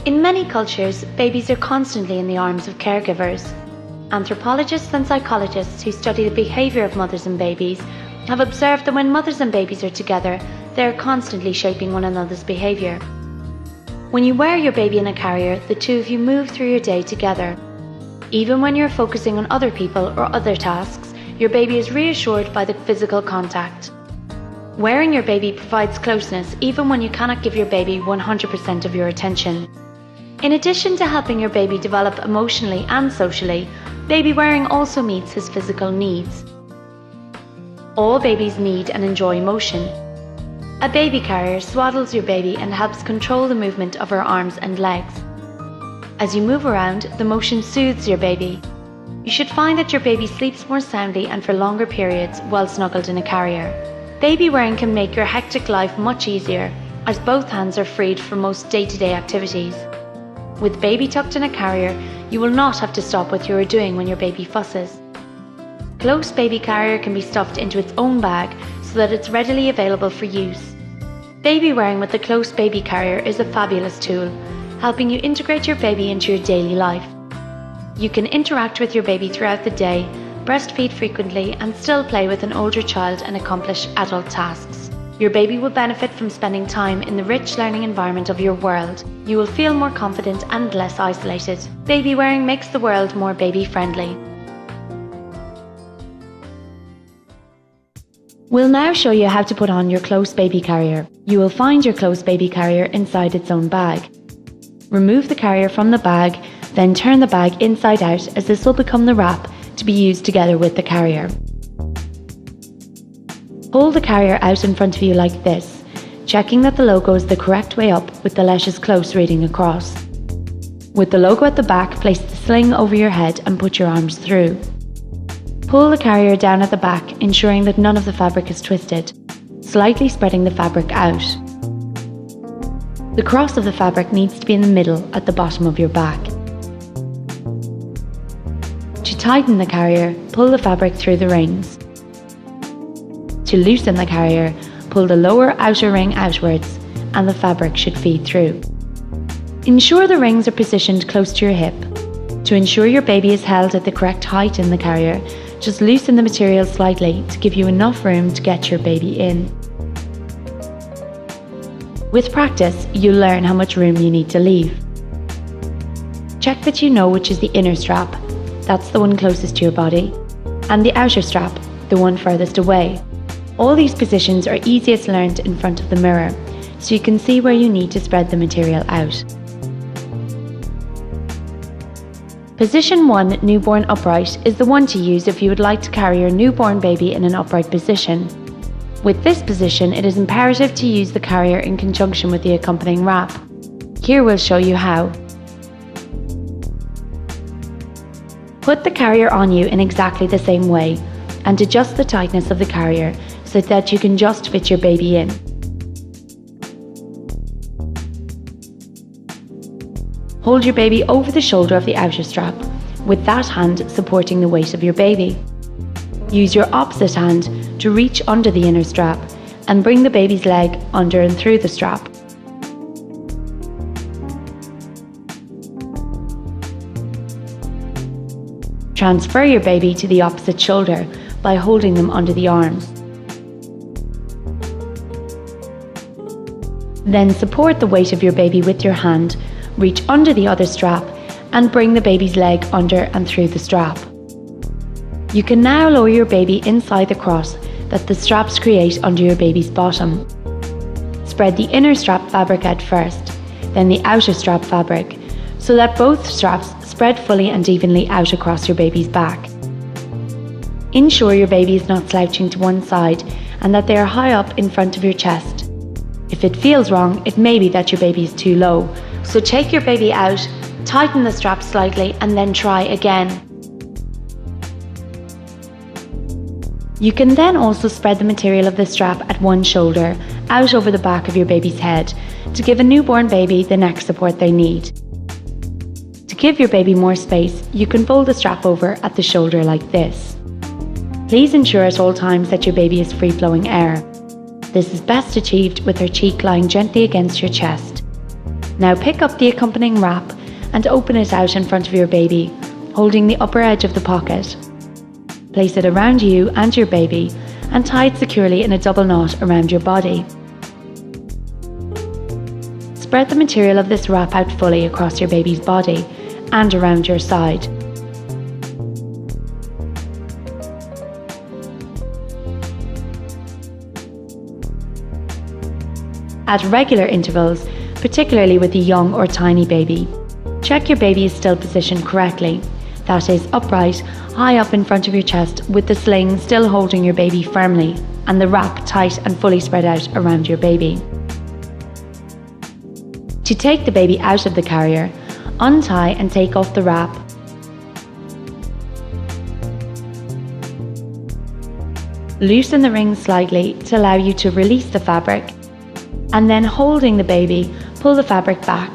In many cultures, babies are constantly in the arms of caregivers. Anthropologists and psychologists who study the behaviour of mothers and babies have observed that when mothers and babies are together, they are constantly shaping one another's behaviour. When you wear your baby in a carrier, the two of you move through your day together. Even when you're focusing on other people or other tasks, your baby is reassured by the physical contact. Wearing your baby provides closeness even when you cannot give your baby 100% of your attention. In addition to helping your baby develop emotionally and socially, baby wearing also meets his physical needs. All babies need and enjoy motion. A baby carrier swaddles your baby and helps control the movement of her arms and legs. As you move around, the motion soothes your baby. You should find that your baby sleeps more soundly and for longer periods while snuggled in a carrier. Baby wearing can make your hectic life much easier, as both hands are freed from most day-to-day activities. With baby tucked in a carrier, you will not have to stop what you are doing when your baby fusses. Close baby carrier can be stuffed into its own bag so that it's readily available for use. Baby wearing with the close baby carrier is a fabulous tool, helping you integrate your baby into your daily life. You can interact with your baby throughout the day, breastfeed frequently, and still play with an older child and accomplish adult tasks. Your baby will benefit from spending time in the rich learning environment of your world. You will feel more confident and less isolated. Baby wearing makes the world more baby-friendly. We'll now show you how to put on your close baby carrier. You will find your close baby carrier inside its own bag. Remove the carrier from the bag, then turn the bag inside out, as this will become the wrap to be used together with the carrier. Hold the carrier out in front of you like this, checking that the logo is the correct way up with the letters close reading across. With the logo at the back, place the sling over your head and put your arms through. Pull the carrier down at the back, ensuring that none of the fabric is twisted, slightly spreading the fabric out. The cross of the fabric needs to be in the middle at the bottom of your back. To tighten the carrier, pull the fabric through the rings. To loosen the carrier, pull the lower outer ring outwards and the fabric should feed through. Ensure the rings are positioned close to your hip. To ensure your baby is held at the correct height in the carrier, just loosen the material slightly to give you enough room to get your baby in. With practice, you'll learn how much room you need to leave. Check that you know which is the inner strap, that's the one closest to your body, and the outer strap, the one furthest away. All these positions are easiest learned in front of the mirror, so you can see where you need to spread the material out. Position 1, newborn upright, is the one to use if you would like to carry your newborn baby in an upright position. With this position, it is imperative to use the carrier in conjunction with the accompanying wrap. Here we'll show you how. Put the carrier on you in exactly the same way and adjust the tightness of the carrier so that you can just fit your baby in. Hold your baby over the shoulder of the outer strap, with that hand supporting the weight of your baby. Use your opposite hand to reach under the inner strap and bring the baby's leg under and through the strap. Transfer your baby to the opposite shoulder by holding them under the arms. Then support the weight of your baby with your hand, reach under the other strap and bring the baby's leg under and through the strap. You can now lower your baby inside the cross that the straps create under your baby's bottom. Spread the inner strap fabric out first, then the outer strap fabric, so that both straps spread fully and evenly out across your baby's back. Ensure your baby is not slouching to one side and that they are high up in front of your chest. If it feels wrong, it may be that your baby is too low, so take your baby out, tighten the strap slightly and then try again. You can then also spread the material of the strap at one shoulder, out over the back of your baby's head, to give a newborn baby the neck support they need. To give your baby more space, you can fold the strap over at the shoulder like this. Please ensure at all times that your baby is free-flowing air. This is best achieved with her cheek lying gently against your chest. Now pick up the accompanying wrap and open it out in front of your baby, holding the upper edge of the pocket. Place it around you and your baby and tie it securely in a double knot around your body. Spread the material of this wrap out fully across your baby's body and around your side. At regular intervals, particularly with a young or tiny baby, check your baby is still positioned correctly, that is, upright, high up in front of your chest with the sling still holding your baby firmly and the wrap tight and fully spread out around your baby. To take the baby out of the carrier, untie and take off the wrap. Loosen the rings slightly to allow you to release the fabric, and then holding the baby, pull the fabric back.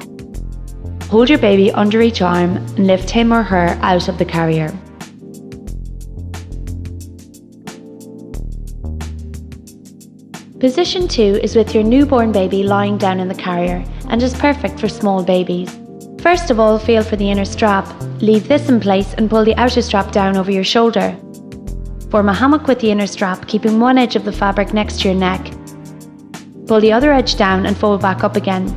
Hold your baby under each arm and lift him or her out of the carrier. Position 2 is with your newborn baby lying down in the carrier and is perfect for small babies. First of all, feel for the inner strap. Leave this in place and pull the outer strap down over your shoulder. Form a hammock with the inner strap, keeping one edge of the fabric next to your neck. Pull the other edge down and fold back up again.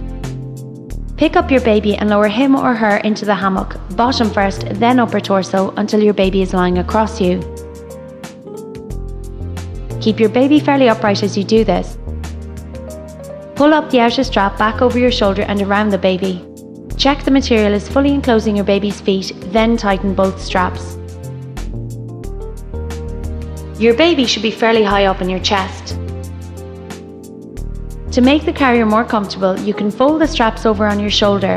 Pick up your baby and lower him or her into the hammock, bottom first, then upper torso, until your baby is lying across you. Keep your baby fairly upright as you do this. Pull up the outer strap back over your shoulder and around the baby. Check the material is fully enclosing your baby's feet, then tighten both straps. Your baby should be fairly high up in your chest. To make the carrier more comfortable, you can fold the straps over on your shoulder.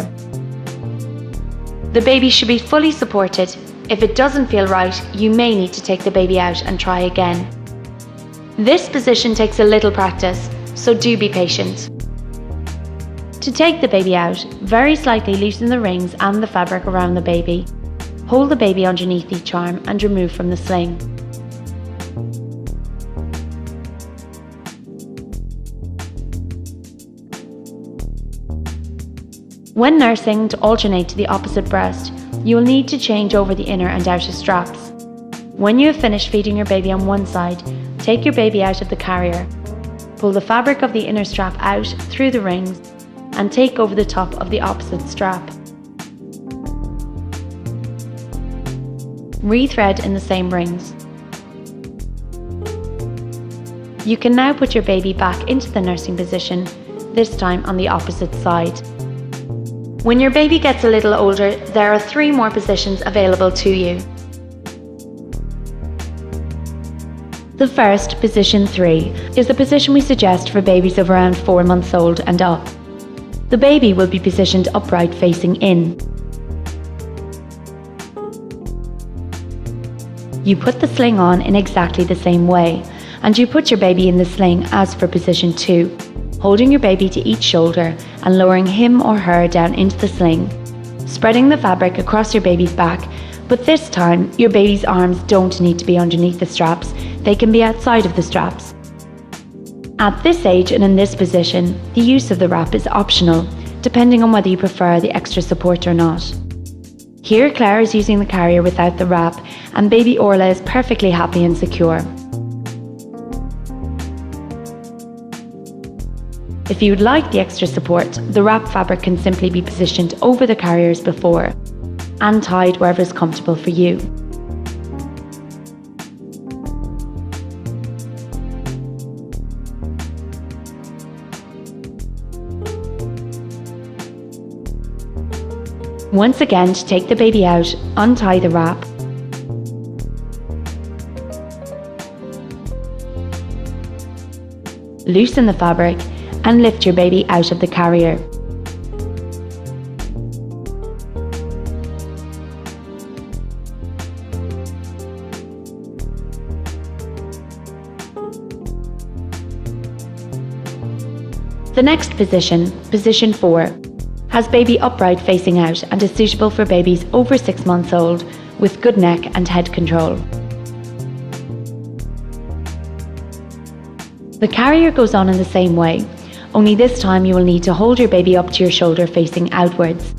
The baby should be fully supported. If it doesn't feel right, you may need to take the baby out and try again. This position takes a little practice, so do be patient. To take the baby out, very slightly loosen the rings and the fabric around the baby. Hold the baby underneath each arm and remove from the sling. When nursing to alternate to the opposite breast, you will need to change over the inner and outer straps. When you have finished feeding your baby on one side, take your baby out of the carrier. Pull the fabric of the inner strap out through the rings and take over the top of the opposite strap. Rethread in the same rings. You can now put your baby back into the nursing position, this time on the opposite side. When your baby gets a little older, there are 3 more positions available to you. The first, position 3, is the position we suggest for babies of around 4 months old and up. The baby will be positioned upright facing in. You put the sling on in exactly the same way, and you put your baby in the sling as for position 2, holding your baby to each shoulder and lowering him or her down into the sling, spreading the fabric across your baby's back, but this time your baby's arms don't need to be underneath the straps, they can be outside of the straps. At this age and in this position, the use of the wrap is optional, depending on whether you prefer the extra support or not. Here Claire is using the carrier without the wrap, and baby Orla is perfectly happy and secure. If you would like the extra support, the wrap fabric can simply be positioned over the carrier as before, and tied wherever is comfortable for you. Once again, to take the baby out, untie the wrap. Loosen the fabric and lift your baby out of the carrier. The next position, position 4, has baby upright facing out and is suitable for babies over 6 months old with good neck and head control. The carrier goes on in the same way, only this time you will need to hold your baby up to your shoulder facing outwards.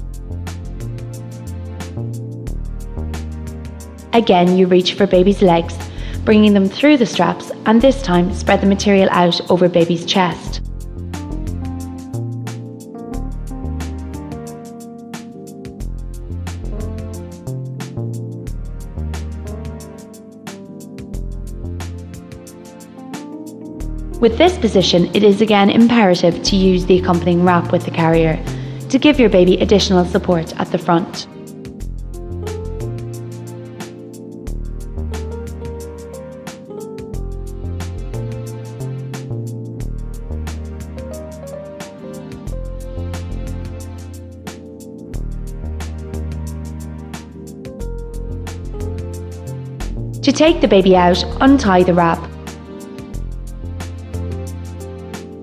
Again, you reach for baby's legs, bringing them through the straps, and this time spread the material out over baby's chest. With this position, it is again imperative to use the accompanying wrap with the carrier to give your baby additional support at the front. To take the baby out, untie the wrap.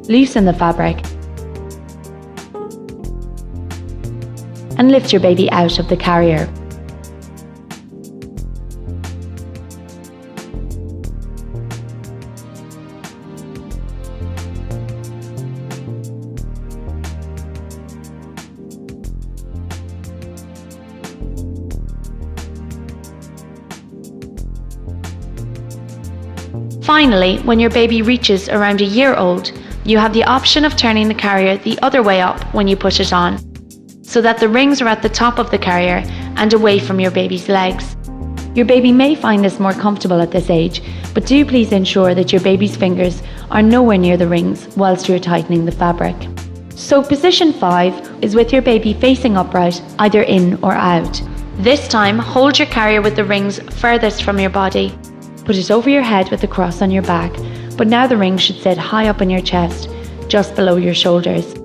Loosen the fabric and lift your baby out of the carrier. Finally, when your baby reaches around a year old, you have the option of turning the carrier the other way up when you put it on, so that the rings are at the top of the carrier and away from your baby's legs. Your baby may find this more comfortable at this age, but do please ensure that your baby's fingers are nowhere near the rings whilst you're tightening the fabric. So position 5 is with your baby facing upright, either in or out. This time, hold your carrier with the rings furthest from your body. Put it over your head with the cross on your back, but now the ring should sit high up on your chest, just below your shoulders.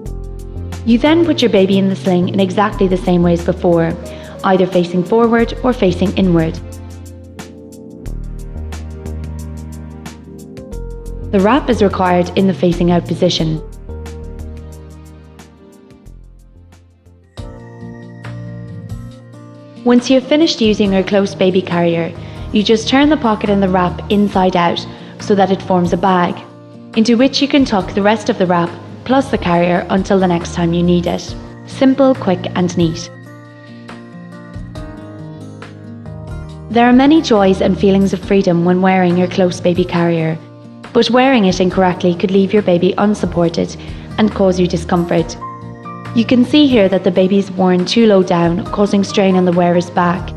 You then put your baby in the sling in exactly the same way as before, either facing forward or facing inward. The wrap is required in the facing out position. Once you have finished using your close baby carrier, you just turn the pocket in the wrap inside out so that it forms a bag, into which you can tuck the rest of the wrap plus the carrier until the next time you need it. Simple, quick and neat. There are many joys and feelings of freedom when wearing your close baby carrier, but wearing it incorrectly could leave your baby unsupported and cause you discomfort. You can see here that the baby is worn too low down, causing strain on the wearer's back.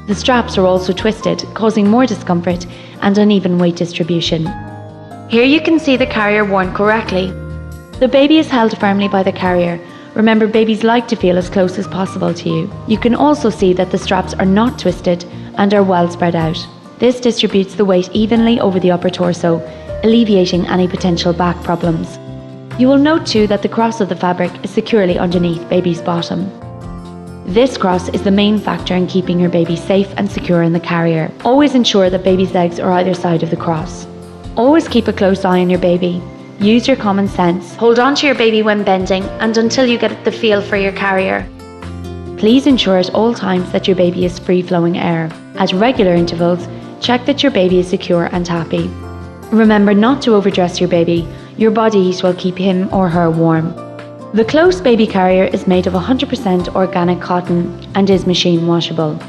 The straps are also twisted, causing more discomfort and uneven weight distribution. Here you can see the carrier worn correctly. The baby is held firmly by the carrier. Remember, babies like to feel as close as possible to you. You can also see that the straps are not twisted and are well spread out. This distributes the weight evenly over the upper torso, alleviating any potential back problems. You will note too that the cross of the fabric is securely underneath baby's bottom. This cross is the main factor in keeping your baby safe and secure in the carrier. Always ensure that baby's legs are either side of the cross. Always keep a close eye on your baby. Use your common sense. Hold on to your baby when bending and until you get the feel for your carrier. Please ensure at all times that your baby is free-flowing air. At regular intervals, check that your baby is secure and happy. Remember not to overdress your baby. Your body heat will keep him or her warm. The close baby carrier is made of 100% organic cotton and is machine washable.